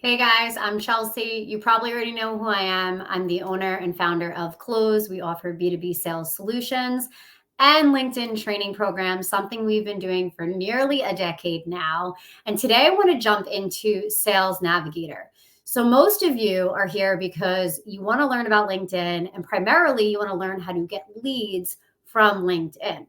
Hey guys, I'm Chelsea. You probably already know who I am. I'm the owner and founder of Close. We offer B2B sales solutions and LinkedIn training programs, something we've been doing for nearly a decade now. And today I want to jump into Sales Navigator. So most of you are here because you want to learn about LinkedIn, and primarily you want to learn how to get leads from LinkedIn.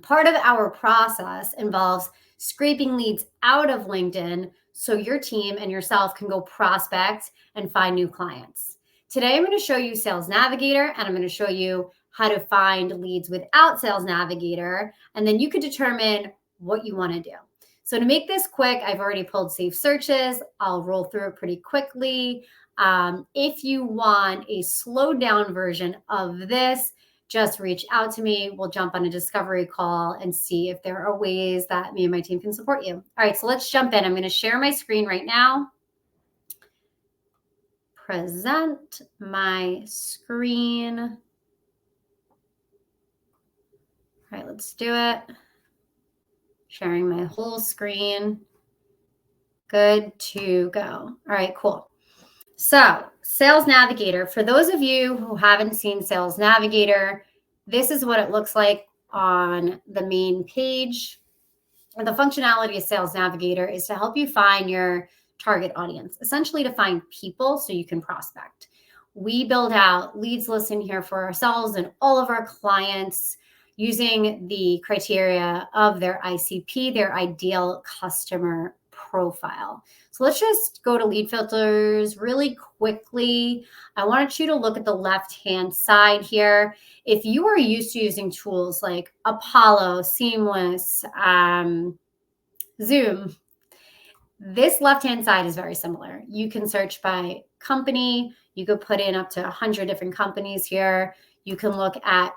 Part of our process involves scraping leads out of LinkedIn so your team and yourself can go prospect and find new clients. Today, I'm going to show you Sales Navigator, and I'm going to show you how to find leads without Sales Navigator, and then you can determine what you want to do. So to make this quick, I've already pulled Safe Searches. I'll roll through it pretty quickly. If you want a slowed down version of this, just reach out to me. We'll jump on a discovery call and see if there are ways that me and my team can support you. All right, so let's jump in. I'm going to share my screen right now. Present my screen. All right, let's do it. Sharing my whole screen. Good to go. All right, cool. So Sales Navigator, for those of you who haven't seen Sales Navigator, this is what it looks like on the main page. And the functionality of Sales Navigator is to help you find your target audience, essentially to find people so you can prospect. We build out leads lists in here for ourselves and all of our clients using the criteria of their ICP, their ideal customer profile. So let's just go to lead filters really quickly. I want you to look at the left-hand side here. If you are used to using tools like Apollo, Seamless, Zoom, this left-hand side is very similar. You can search by company. You could put in up to 100 different companies here. You can look at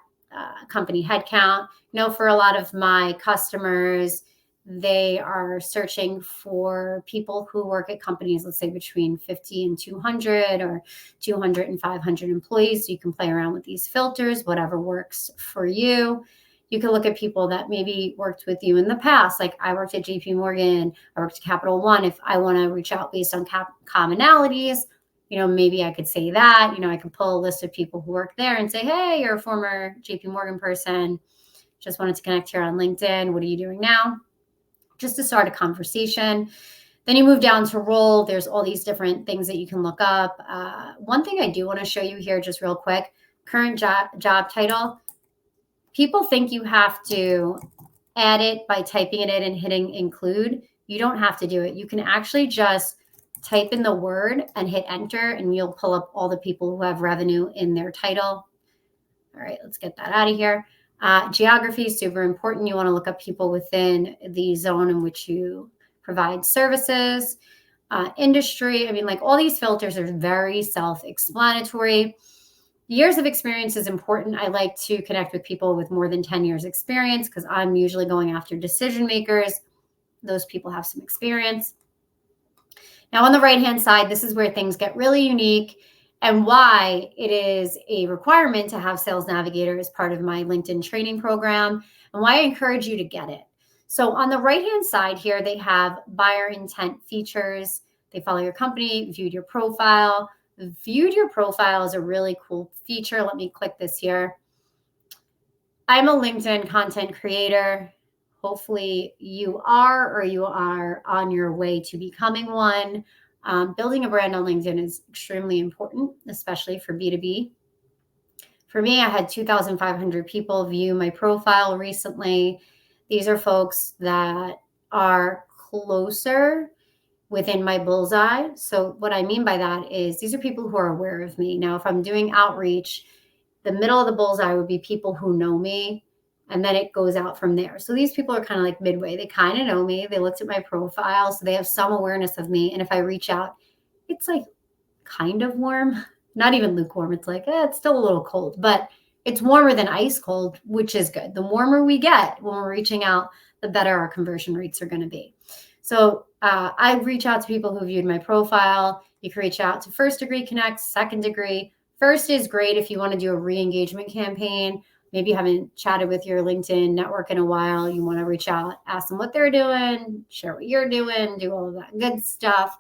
company headcount. For a lot of my customers, they are searching for people who work at companies, let's say between 50 and 200 or 200 and 500 employees. So you can play around with these filters, whatever works for you. You can look at people that maybe worked with you in the past. Like I worked at JP Morgan, I worked at Capital One. If I want to reach out based on commonalities, maybe I could say that. I could pull a list of people who work there and say, hey, you're a former JP Morgan person. Just wanted to connect here on LinkedIn. What are you doing now? Just to start a conversation. Then you move down to role. There's all these different things that you can look up. One thing I do want to show you here just real quick, current job title. People think you have to add it by typing it in and hitting include. You don't have to do it. You can actually just type in the word and hit enter, and you'll pull up all the people who have revenue in their title. All right, let's get that out of here. Geography is super important. You want to look up people within the zone in which you provide services. Industry, all these filters are very self-explanatory. Years of experience is important. I like to connect with people with more than 10 years experience because I'm usually going after decision makers. Those people have some experience. Now on the right-hand side, this is where things get really unique and why it is a requirement to have Sales Navigator as part of my LinkedIn training program and why I encourage you to get it. So on the right-hand side here, they have buyer intent features. They follow your company, viewed your profile. Viewed your profile is a really cool feature. Let me click this here. I'm a LinkedIn content creator. Hopefully you are, or you are on your way to becoming one. Building a brand on LinkedIn is extremely important, especially for B2B. For me, I had 2,500 people view my profile recently. These are folks that are closer within my bullseye. So what I mean by that is these are people who are aware of me. Now, if I'm doing outreach, the middle of the bullseye would be people who know me, and then it goes out from there. So these people are kind of like midway. They kind of know me. They looked at my profile, so they have some awareness of me. And if I reach out, it's like kind of warm, not even lukewarm. It's like, it's still a little cold, but it's warmer than ice cold, which is good. The warmer we get when we're reaching out, the better our conversion rates are going to be. So I reach out to people who viewed my profile. You can reach out to first degree connects, second degree. First is great if you want to do a re-engagement campaign. Maybe you haven't chatted with your LinkedIn network in a while. You want to reach out, ask them what they're doing, share what you're doing, do all of that good stuff.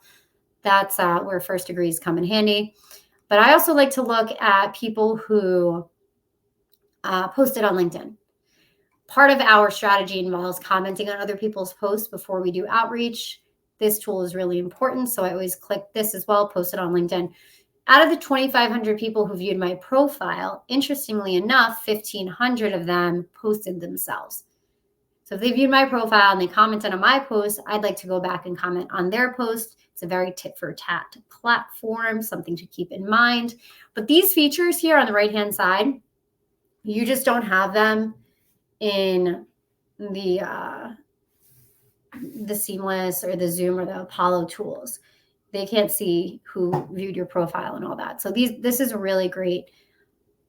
That's where first degrees come in handy. But I also like to look at people who posted on LinkedIn. Part of our strategy involves commenting on other people's posts before we do outreach. This tool is really important, so I always click this as well, post it on LinkedIn. Out of the 2,500 people who viewed my profile, interestingly enough, 1,500 of them posted themselves. So if they viewed my profile and they commented on my post, I'd like to go back and comment on their post. It's a very tit-for-tat platform, something to keep in mind. But these features here on the right-hand side, you just don't have them in the Seamless or the Zoom or the Apollo tools. They can't see who viewed your profile and all that. So this is a really great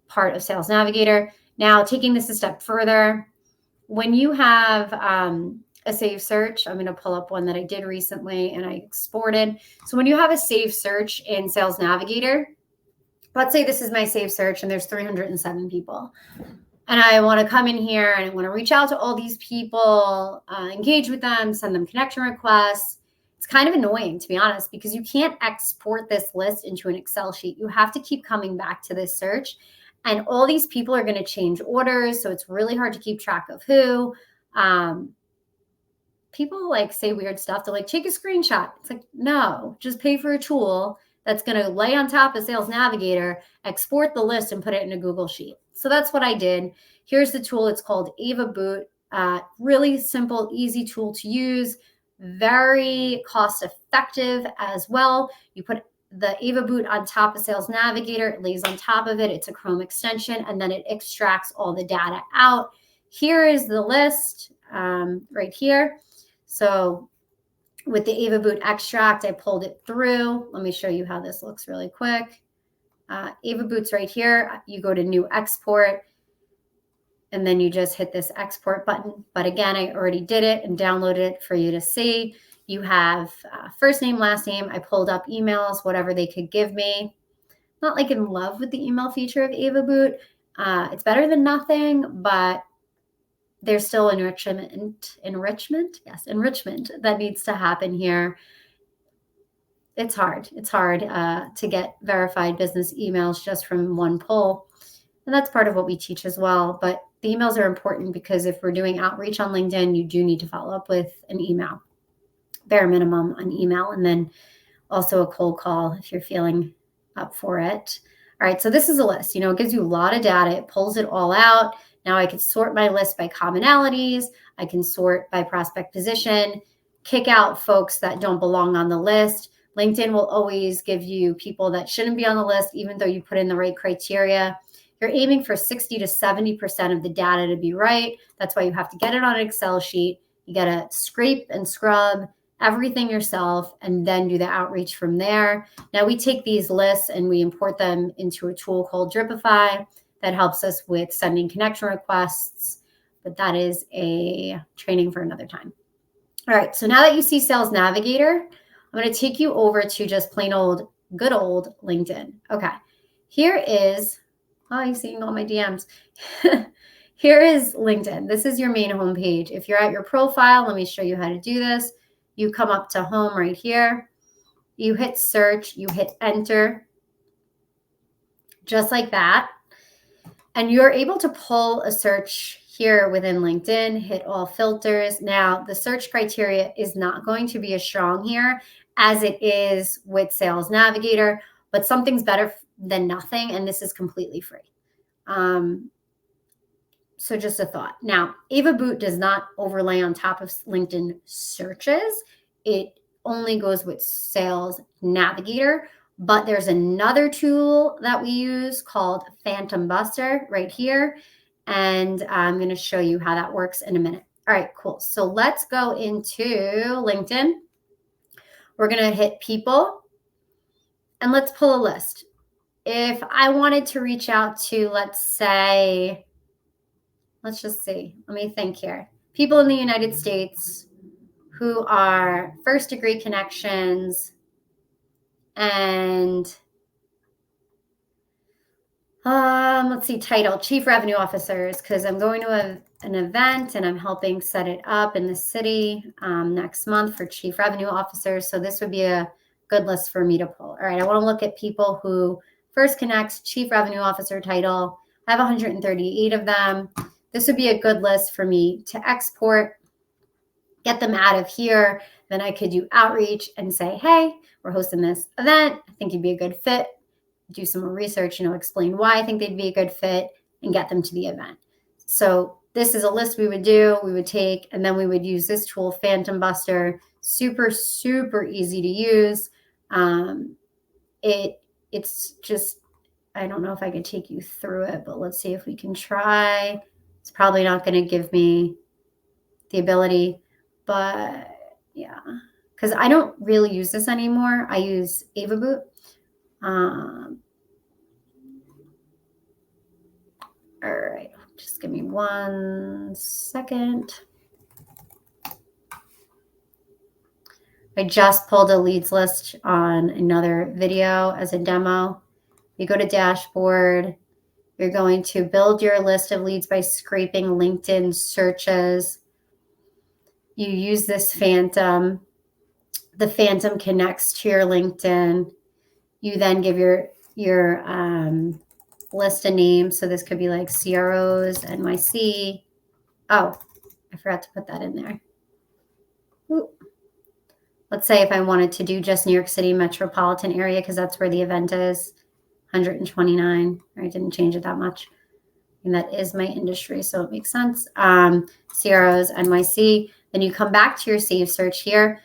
part of Sales Navigator. Now, taking this a step further, when you have a saved search, I'm going to pull up one that I did recently and I exported. So when you have a saved search in Sales Navigator, let's say this is my saved search and there's 307 people. And I want to come in here and I want to reach out to all these people, engage with them, send them connection requests. It's kind of annoying, to be honest, because you can't export this list into an Excel sheet. You have to keep coming back to this search. And all these people are going to change orders. So it's really hard to keep track of who. People like say weird stuff. They're like, take a screenshot. It's like, no, just pay for a tool that's going to lay on top of Sales Navigator, export the list and put it in a Google Sheet. So that's what I did. Here's the tool. It's called Evaboot. Really simple, easy tool to use. Very cost effective as well. You put the Evaboot on top of Sales Navigator. It lays on top of it. It's a Chrome extension, and then it extracts all the data out. Here is the list right here. So with the Evaboot extract, I pulled it through. Let me show you how this looks really quick. Evaboot's right here. You go to New Export, and then you just hit this export button. But again, I already did it and downloaded it for you to see. You have first name, last name. I pulled up emails, whatever they could give me. Not like in love with the email feature of Evaboot. It's better than nothing, but there's still enrichment that needs to happen here. It's hard to get verified business emails just from one pull. And that's part of what we teach as well. But the emails are important because if we're doing outreach on LinkedIn, you do need to follow up with an email, bare minimum an email, and then also a cold call if you're feeling up for it. All right, so this is a list. It gives you a lot of data. It pulls it all out. Now I can sort my list by commonalities. I can sort by prospect position, kick out folks that don't belong on the list. LinkedIn will always give you people that shouldn't be on the list, even though you put in the right criteria. You're aiming for 60 to 70% of the data to be right. That's why you have to get it on an Excel sheet. You got to scrape and scrub everything yourself and then do the outreach from there. Now we take these lists and we import them into a tool called Dripify that helps us with sending connection requests, but that is a training for another time. All right, so now that you see Sales Navigator, I'm going to take you over to just plain old, good old LinkedIn. Okay, here is, oh, you're seeing all my DMs. Here is LinkedIn. This is your main homepage. If you're at your profile, let me show you how to do this. You come up to home right here. You hit search, you hit enter, just like that. And you're able to pull a search here within LinkedIn, hit all filters. Now, the search criteria is not going to be as strong here as it is with Sales Navigator, but something's better than nothing, and this is completely free. So just a thought. Now, Evaboot does not overlay on top of LinkedIn searches. It only goes with Sales Navigator. But there's another tool that we use called Phantom Buster right here. And I'm going to show you how that works in a minute. All right, cool. So let's go into LinkedIn. We're going to hit people and let's pull a list. If I wanted to reach out to, let's say, let's just see. Let me think here. People in the United States who are first degree connections, and let's see, title, Chief Revenue Officers, because I'm going to an event and I'm helping set it up in the city next month for Chief Revenue Officers. So this would be a good list for me to pull. All right, I want to look at people who first connect, Chief Revenue Officer title. I have 138 of them. This would be a good list for me to export, get them out of here. Then I could do outreach and say, hey, we're hosting this event. I think you'd be a good fit. Do some more research, explain why I think they'd be a good fit and get them to the event. So this is a list we would do, we would take, and then we would use this tool, Phantom Buster. Super, super easy to use. It's just, I don't know if I could take you through it, but let's see if we can try. It's probably not going to give me the ability, but yeah, because I don't really use this anymore. I use Evaboot. All right, just give me 1 second. I just pulled a leads list on another video as a demo. You go to dashboard. You're going to build your list of leads by scraping LinkedIn searches. You use this Phantom. The Phantom connects to your LinkedIn. You then give your list a name. So this could be like CROs, NYC. Oh, I forgot to put that in there. Ooh. Let's say if I wanted to do just New York City metropolitan area, because that's where the event is, 129. I didn't change it that much. And that is my industry, so it makes sense. CROs, NYC. Then you come back to your save search here.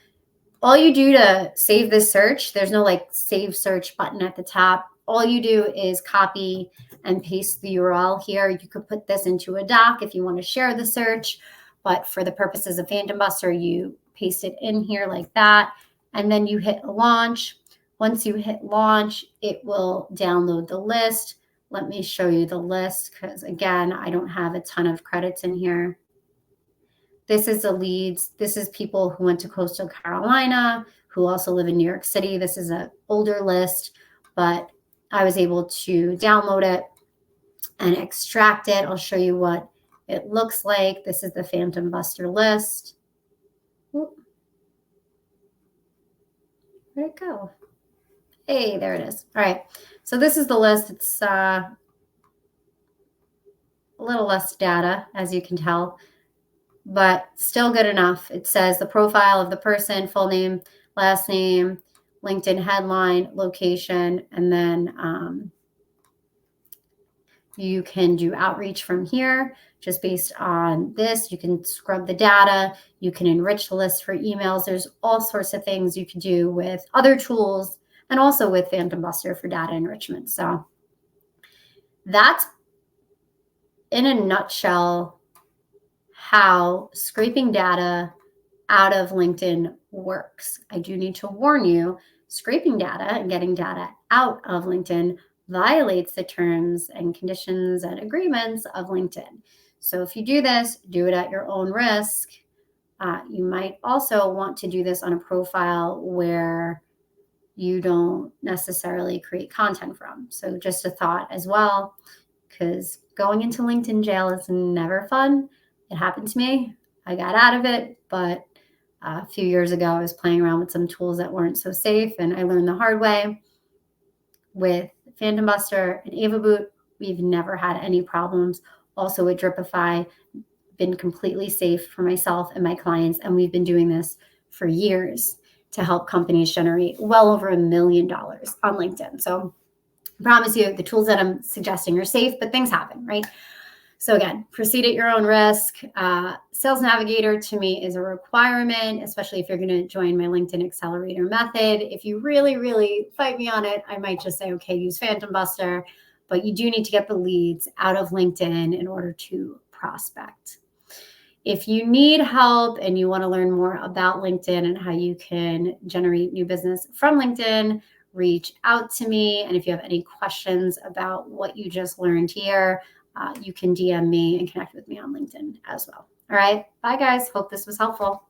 All you do to save this search, there's no like save search button at the top. All you do is copy and paste the URL here. You could put this into a doc if you want to share the search, but for the purposes of Phantom Buster, you paste it in here like that, and then you hit launch. Once you hit launch, it will download the list. Let me show you the list because, again, I don't have a ton of credits in here. This is the leads. This is people who went to Coastal Carolina, who also live in New York City. This is an older list, but I was able to download it and extract it. I'll show you what it looks like. This is the Phantom Buster list. Where'd it go? Hey, there it is. All right. So this is the list. It's a little less data, as you can tell, but still good enough. It says the profile of the person, full name, last name, LinkedIn headline, location, and then you can do outreach from here just based on this. You can scrub the data. You can enrich the list for emails. There's all sorts of things you can do with other tools and also with Phantom Buster for data enrichment. So that's in a nutshell how scraping data out of LinkedIn works. I do need to warn you, scraping data and getting data out of LinkedIn violates the terms and conditions and agreements of LinkedIn. So if you do this, do it at your own risk. You might also want to do this on a profile where you don't necessarily create content from. So just a thought as well, because going into LinkedIn jail is never fun. It happened to me. I got out of it, but a few years ago, I was playing around with some tools that weren't so safe, and I learned the hard way. With Phantom Buster and Evaboot, we've never had any problems. Also with Dripify, been completely safe for myself and my clients, and we've been doing this for years to help companies generate well over $1 million on LinkedIn. So I promise you, the tools that I'm suggesting are safe, but things happen, right? So again, proceed at your own risk. Sales Navigator to me is a requirement, especially if you're going to join my LinkedIn Accelerator method. If you really, really fight me on it, I might just say, okay, use Phantom Buster, but you do need to get the leads out of LinkedIn in order to prospect. If you need help and you want to learn more about LinkedIn and how you can generate new business from LinkedIn, reach out to me. And if you have any questions about what you just learned here, you can DM me and connect with me on LinkedIn as well. All right. Bye, guys. Hope this was helpful.